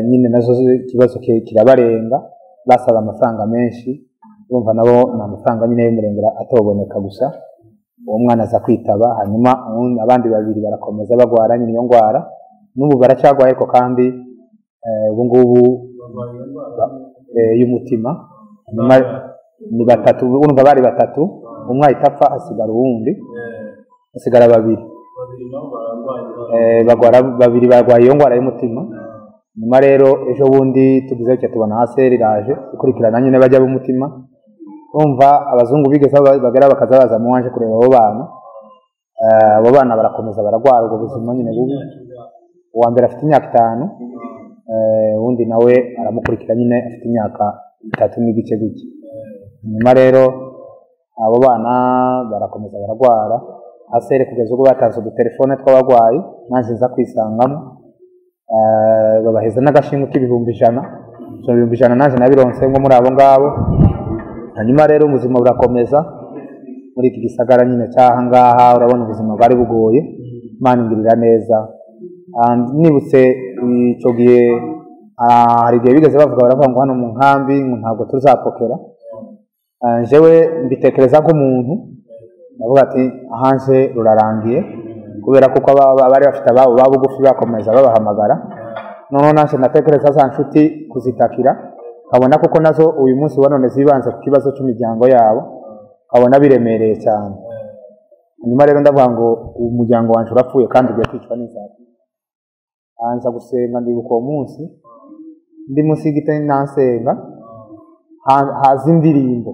nyine nazo ikibazo kirabarenga, basaba amafaranga menshi. Urumva nabo ni amafaranga nyine y'umurengera atoboneka gusa. Uwo mwana aza kwitaba, hanyuma abandi babiri barakomeza bagwara nyine iyo ngwara, n'ubu baracyagwaye ariko kandi ubu ngubu y'umutima. Nyuma ni batatu, urumva bari batatu, umwe ahita apfa hasigara babiri. Babiri barwaye iyo ngwara y'umutima. Nyuma rero ejo bundi tugize icyo tubona hasi iraje ikurikirana nyine bajya b'umutima. Urumva abazungu bigeze bagera bakaza baza mu wanje kureba abo bana. Abo bana barakomeza baragwara ubwo buzima nyine bubi. Uwa mbere afite imyaka 5, undi nawe aramukurikira nyine afite imyaka 3 n'igice gike. Nyuma rero abo bana barakomeza baragwara asere kugeza ubwo batanze udutelefone tw'abagwayi, naje nza kwisangamo. Babaheza n'agashimwe k'ibihumbi 100. So ibihumbi 100 naje nabironse ngo muri abo ngabo. Hanyuma rero ubuzima burakomeza muri iki gisagara nyine cyaha ngaha, urabona ubuzima bwari bugoye. Imana ingirira neza. Nibutse icyo gihe hari igihe bigeze baravuga ngo hano mu nkambi ntabwo tuzapokera. Jewe mbitekereza nk'umuntu, ndavuga ati ahanje rurarangiye, kubera kuko bari bafite ababo babugufi bakomeza babahamagara. Noneho naje natekereza za nshuti kuzitakira, kabona kuko nazo uyu munsi wanone zibanze ku kibazo cy'imiryango yabo, kabona biremereye cyane. Nyuma rero ndavuga ngo umuryango wanje urapfuye kandi ugiye kwicwa n'inzara. nza gusenga ndibuka uwo munsi ndi munsi y'igiti nansenga haza indirimbo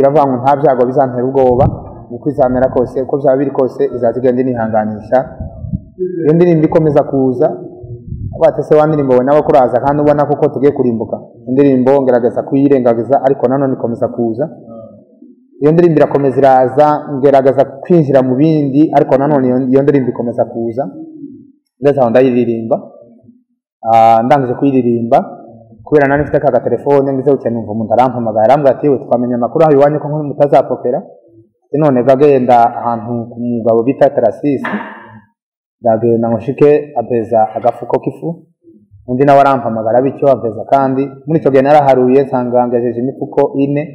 iravuga ngo nta byago bizantera ubwoba uko izamera kose uko byaba biri kose izazigenda nihanganisha. Iyo ndirimbo ikomeza kuza bate se wa ndirimbo we nawe kuraza kandi ubona kuko tugiye kurimbuka. Indirimbo ngerageza kuyirengagiza ariko nanone ikomeza kuza. Iyo ndirimbo irakomeza iraza ngerageza kwinjira mu bindi ariko nanone iyo ndirimbo ikomeza kuza. Ndetse aho ndayiririmba ndangije kuyiririmba kubera nari mfite ka telefone ngize ukeneye umva umuntu arampamagara arambwira ati we twamenye amakuru aho iwanyu ko mutazapokera none gagenda ahantu ku mugabo bita Tarasisi ndagenda mushike apeza agafuko k'ifu undi nawe arampamagara bityo apeza kandi muri icyo gihe naraharuye nsanga ngajeje imifuko 4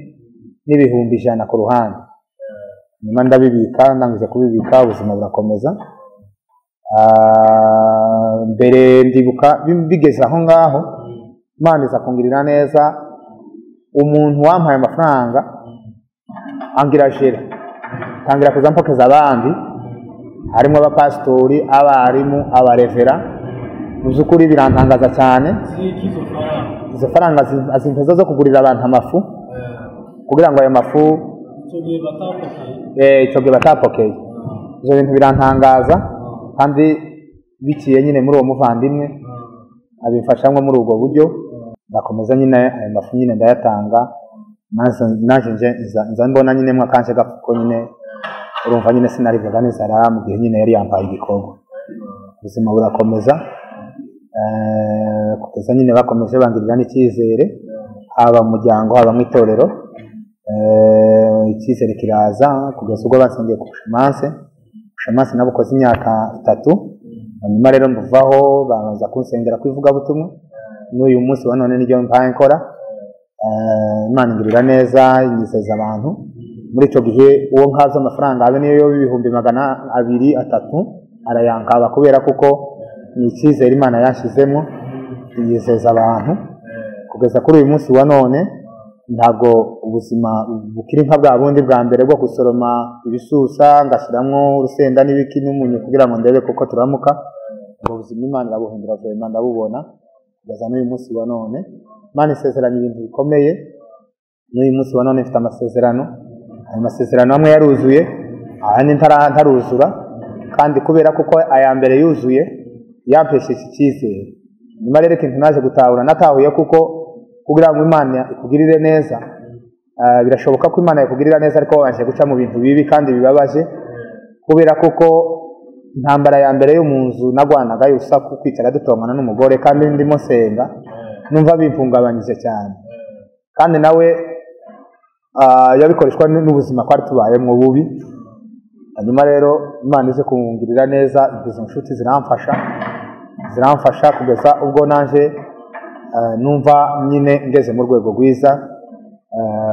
n'ibihumbi 100 ku ruhande nyuma ndabibika ndangije kubibika ubuzima burakomeza. Mbere ndibuka bigeze aho ngaho Imana iza kungirira neza umuntu wampaye amafaranga angira jere tangira kuza mpokeza abandi harimo abapastori abarimu abarevera muzukuri birantangaza cyane. Izo faranga azimpeza zo kugurira abantu amafu kugira ngo ayo mafu icyo gihe batapokeye. Ibyo bintu birantangaza kandi biciye nyine muri uwo muvandimwe abifashamwe muri ubwo buryo ndakomeza nyine ayo mafu nyine ndayatanga naje nza mbona nyine mwakanje gafuko nyine urumva nyine sinarivaga n'inzara mu gihe nyine yari yambaye igikorwa. Ubuzima burakomeza kugeza nyine bakomeje bangirira n'icyizere haba mu muryango haba mu itorero. Icyizere kiraza kugeza ubwo bansengeye ku Bushamanse nabukoze imyaka 3 hanyuma rero mbuvaho baza kunsengera kwivuga butumwa n'uyu munsi wa none niryo mpaye nkora. Imana ingirira neza inyizeza abantu muri icyo gihe uwo nkaza amafaranga abe niyo y'ibihumbi 200-300 arayankaba kubera kuko ni icyizere Imana yashizemo yizeza abantu kugeza kuri uyu munsi wa none. Ntago ubuzima bukiri nka bwa bundi bwa mbere bwo gusoroma ibisusa ngashiramwo urusenda n'ibiki n'umunyu kugira ngo ndebe kuko turamuka. Ubuzima Imana irabuhindura vraiment ndabubona kugeza n'uyu munsi wa none. Imana isezeranya ibintu bikomeye n'uyu munsi wa none mfite amasezerano. Ayo masezerano amwe yaruzuye ahandi ntaruzura kandi kubera kuko aya mbere yuzuye yampesheje icyizere. Nyuma rero ikintu naje gutahura natahuye kuko kugira ngo Imana ikugirire neza birashoboka ko Imana ikugirira neza ariko wanje guca mu bintu bibi kandi bibabaje kubera kuko intambara ya mbere yo mu nzu nagwanaga yusa kwicara dutongana n'umugore kandi ndimo senga numva bimpungabanyije cyane kandi nawe yabikoreshwa n'ubuzima kwari tubayemo bubi. Hanyuma rero Imana ize kungirira neza izo nshuti ziramfasha kugeza ubwo nanje numva nyine ngeze mu rwego rwiza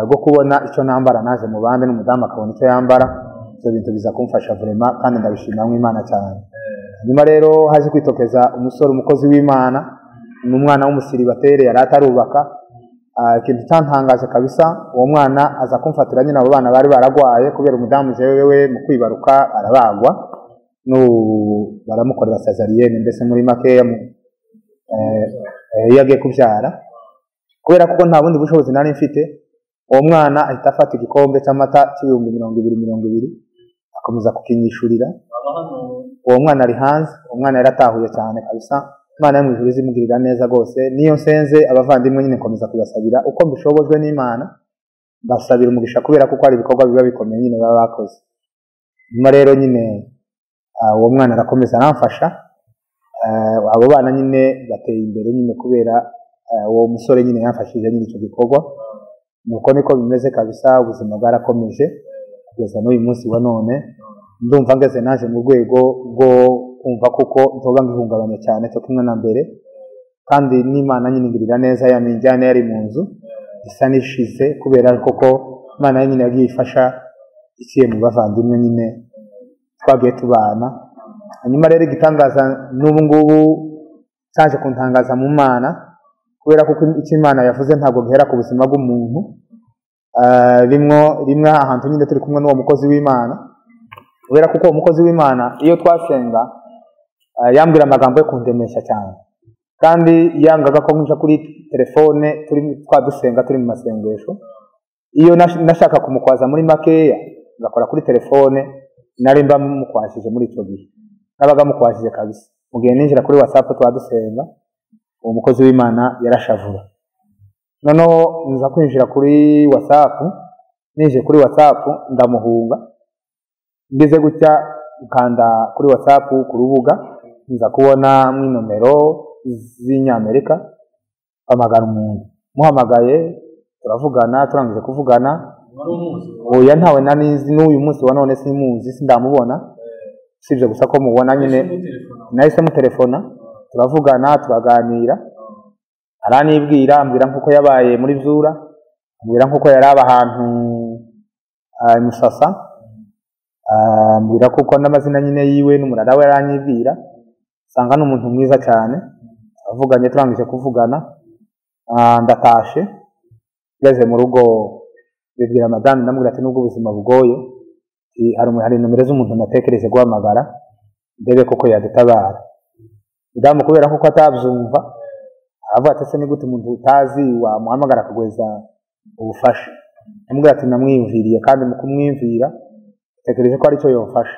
rwo kubona icyo nambara naje mu bandi n'umudamu akabona icyo yambara. Ibyo bintu biza kumfasha vraiment kandi ndabishimira Imana cyane. Hanyuma rero haje kwitokeza umusore umukozi w'Imana n'umwana w'umusiribateri yari atarubaka. Ikintu cyantangaje kabisa uwo mwana aza kumfatira nyine abo bana bari baragwaye kubera umudamu jewe mu kwibaruka arabagwa baramukorera cesarienne mbese muri makeya yagiye kubyara kubera kuko nta bundi bushobozi nari mfite. Uwo mwana ahita afata igikombe cy'amata cy'ibihumbi 220 akomeza kukinyishurira. Uwo mwana ari hanze, umwana yaratahuye cyane kabisa. Imana yo mu ijuru izimugirira neza rwose. Niyo nsenze abavandimwe nyine komeza kubasabira uko mbishobojwe n'Imana basabira umugisha kubera kuko ari ibikorwa biba bikomeye nyine baba bakoze. Nyuma rero nyine uwo mwana arakomeza aramfasha. Abo bana nyine bateye imbere nyine kubera uwo musore nyine yamfashije nyine icyo gikorwa. Nuko niko bimeze kabisa ubuzima bwarakomeje kugeza n'uyu munsi wa none. Ndumva ngeze naje mu rwego rwo kumva kuko ntoba ngihungabanya cyane cyo kumwe na mbere kandi n'Imana nyine ingirira neza yaminjyana yari mu nzu isa nishize kubera koko Imana nyine yagiye ifasha ikiye mu bavandimwe nyine twagiye tubana. Hanyuma rero igitangaza n'ubu ngubu cyaje kuntangaza mu Mana kubera kuko icyo Imana yavuze ntabwo gihera ku buzima bw'umuntu. rimwe ahantu nyine turi kumwe n'uwo mukozi w'Imana kubera kuko uwo mukozi w'Imana iyo twasenga yambwira amagambo yo kundemesha cyane kandi yangaga ko nja kuri telefone turi twadusenga turi mu masengesho iyo nashaka kumukwaza muri makeya ngakora kuri telefone nari mba mukwashije muri icyo gihe nabaga mukwashije kabisa mu gihe ninjira kuri WhatsApp twadusenga uwo mukozi w'Imana yarashavura noneho nza kwinjira kuri WhatsApp nije kuri WhatsApp ndamuhunga ngeze gutya ukanda kuri WhatsApp ku rubuga nza kubona mu nomero z'Inyamerika amagara umuntu muhamagaye turavugana turangije kuvugana oya ntawe nanizi n'uyu munsi wa none simuzi sindamubona sivyo gusa ko mubona nyine nahise mu telefona turavugana turaganira aranibwira ambwira nkuko yabaye muri Zura ambwira nkuko yaraba ahantu Musasa ambwira kuko n'amazina nyine yiwe n'umurara we aranyibwira sanga n'umuntu mwiza cyane avuganye turangije kuvugana ndatashe ngeze mu rugo bibwira madame namubwira ati nubwo ubuzima bugoye hari nomero z'umuntu natekereje guhamagara ndebe koko yadutabara ndamu kubera ko atabyumva avuga ati se ni gute umuntu utazi wamuhamagara akagweza ubufasha namubwira ati namwiyumviriye kandi mu kumwimvira tekereje ko ari cyo yofasha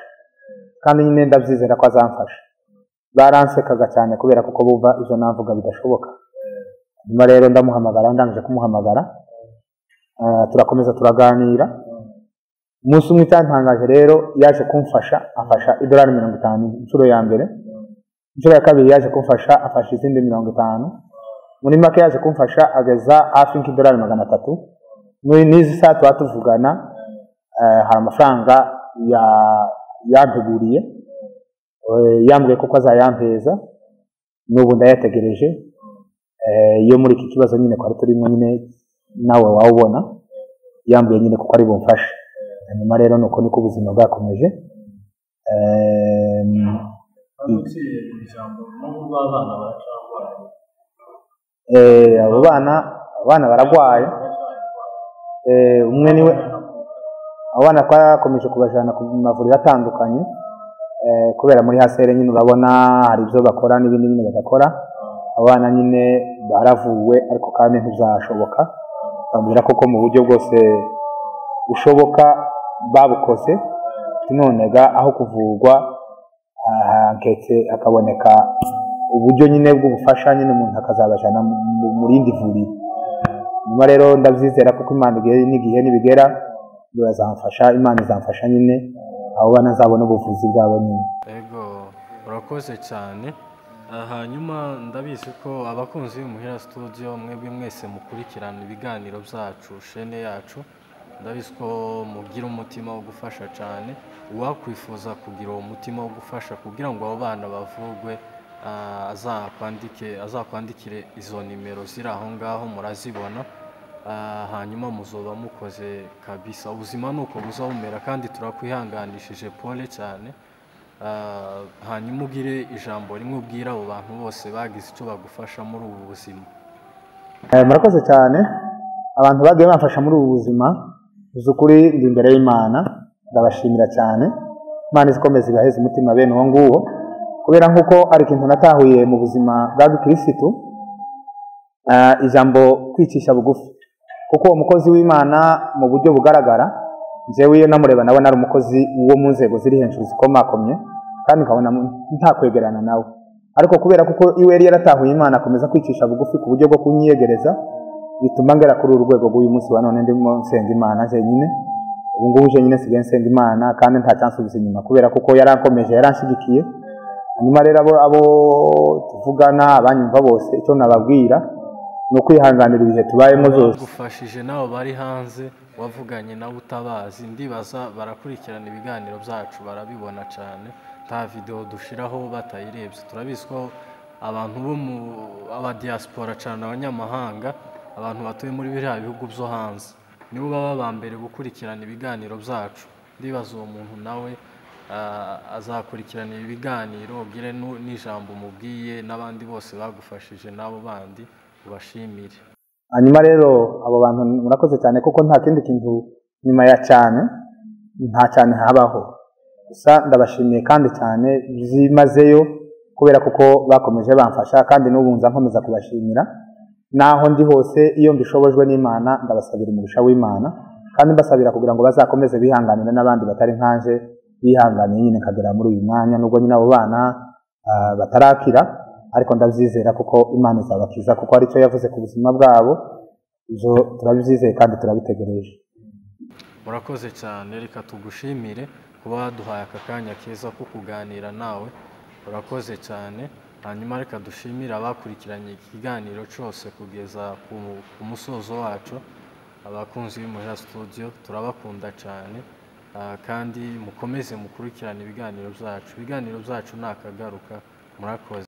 kandi nyine ndabyizera ko azamfasha baransekaga cyane kubera kuko bumva izo navuga bidashoboka nyuma rero ndamuhamagara ndangije kumuhamagara turakomeza turaganira umunsi umwe cyantangaje rero yaje kumfasha afasha $50 inshuro ya mbere inshuro ya kabiri yaje kumfasha afasha izindi 50 muri make yaje kumfasha ageza hafi $300 n'izi saa twatuvugana hari amafaranga yanteguriye yambwiye ko azayampeza n'ubu ndayategereje iyo muri iki kibazo nyine kwari turimo nyine nawe wawubona yambwiye nyine kuko ari bumfashe nyuma rero nuko niko ubuzima bwakomeje abo bana baragwaye umwe niwe abana twakomeje kubajana ku mavuriro atandukanye kubera muri hasere nyine urabona hari ibyo bakora n'ibindi nyine bagakora abana nyine baravuwe ariko kandi ntibizashoboka bambwira koko mu buryo bwose bushoboka babukoze nonega aho kuvurwa nketse akaboneka uburyo nyine bw'ubufasha nyine umuntu akazabajana mu rindi vuriro nyuma rero ndabyizera kuko Imana n'igihe nibigera bazamfasha Imana izamfasha nyine abo bana zabona ubuvuzi bwabo nyine yego urakoze cyane hanyuma ndabizi ko abakunzi b'Imuhira Studio mwebwe mwese mukurikirana ibiganiro byacu shene yacu ndabizi ko mugira umutima wo gufasha cyane uwakwifuza kugira uwo mutima wo gufasha kugira ngo abo bana bavugwe azakwandikire izo nimero ziri aho ngaho murazibona hanyuma muzoba mukoze kabisa ubuzima nuko buzabumera kandi turakwihanganishije pole cyane hanyuma ugire ijambo rimwe ubwira abo bantu bose bagize icyo bagufasha muri ubu buzima murakoze cyane abantu bagiye bamfasha muri ubu buzima uzukuri ndi imbere y'Imana ndabashimira cyane Imana ikomeze ibaheze umutima bene uwo nguwo kubera nkuko ari ikintu natahuye mu buzima bwa Kristo ijambo kwicisha bugufi kuko umukozi w'Imana mu buryo bugaragara jewe iyo namureba nabona ari umukozi wo mu nzego ziri hejuru zikomakomye kandi nkabona nta kwegerana nawe ariko kubera kuko iwe yari yaratahuye Imana akomeza kwicisha bugufi ku buryo bwo kunyiyegereza bituma ngera kuri uru rwego rw'uyu munsi wa none ndimo nsenga Imana nyine ubu ngubu je nyine sigaye nsenga Imana kandi nta chance ubise inyuma kubera kuko yarankomeje yaranshigikiye hanyuma rero abo tuvugana abanyumva bose icyo nababwira no kwihanganira ibihe tubayemo zose gufashije nabo bari hanze wavuganye nabo utabazi ndibaza barakurikirana ibiganiro byacu barabibona cyane ta video dushiraho batayirebye turabizi ko abantu bo mu abadiaspora cyane abanyamahanga abantu batuye muri biriya bihugu byo hanze nibo baba bambere gukurikirana ibiganiro byacu ndibaza uwo muntu nawe azakurikirana ibiganiro ugire n'ijambo mubwiye n'abandi bose bagufashije nabo bandi ubashimire hanyuma rero abo bantu murakoze cyane kuko nta kindi kintu nyuma ya cyane nta cyane habaho gusa ndabashimiye kandi cyane byimazeyo kubera kuko bakomeje bamfasha kandi n'ubunza nkomeza kubashimira naho ndi hose iyo mbishobojwe n'Imana ndabasabira umugisha w'Imana kandi mbasabira kugira ngo bazakomeze bihanganire n'abandi batari nkanje bihanganiye nyine kagera muri uyu mwanya nubwo nyine abo bana batarakira ariko ndabyizera kuko Imana izabakiza kuko ari cyo yavuze ku buzima bwabo ibyo turabyizeye kandi turabitegereje. Murakoze cyane, reka tugushimire kuba waduhaye aka kanya keza ko kuganira nawe, urakoze cyane. Hanyuma reka dushimire abakurikiranye ikiganiro cyose kugeza ku musozo wacu. Abakunzi b'Imuhira Studio turabakunda cyane, kandi mukomeze mukurikirane ibiganiro byacu nakagaruka. Murakoze.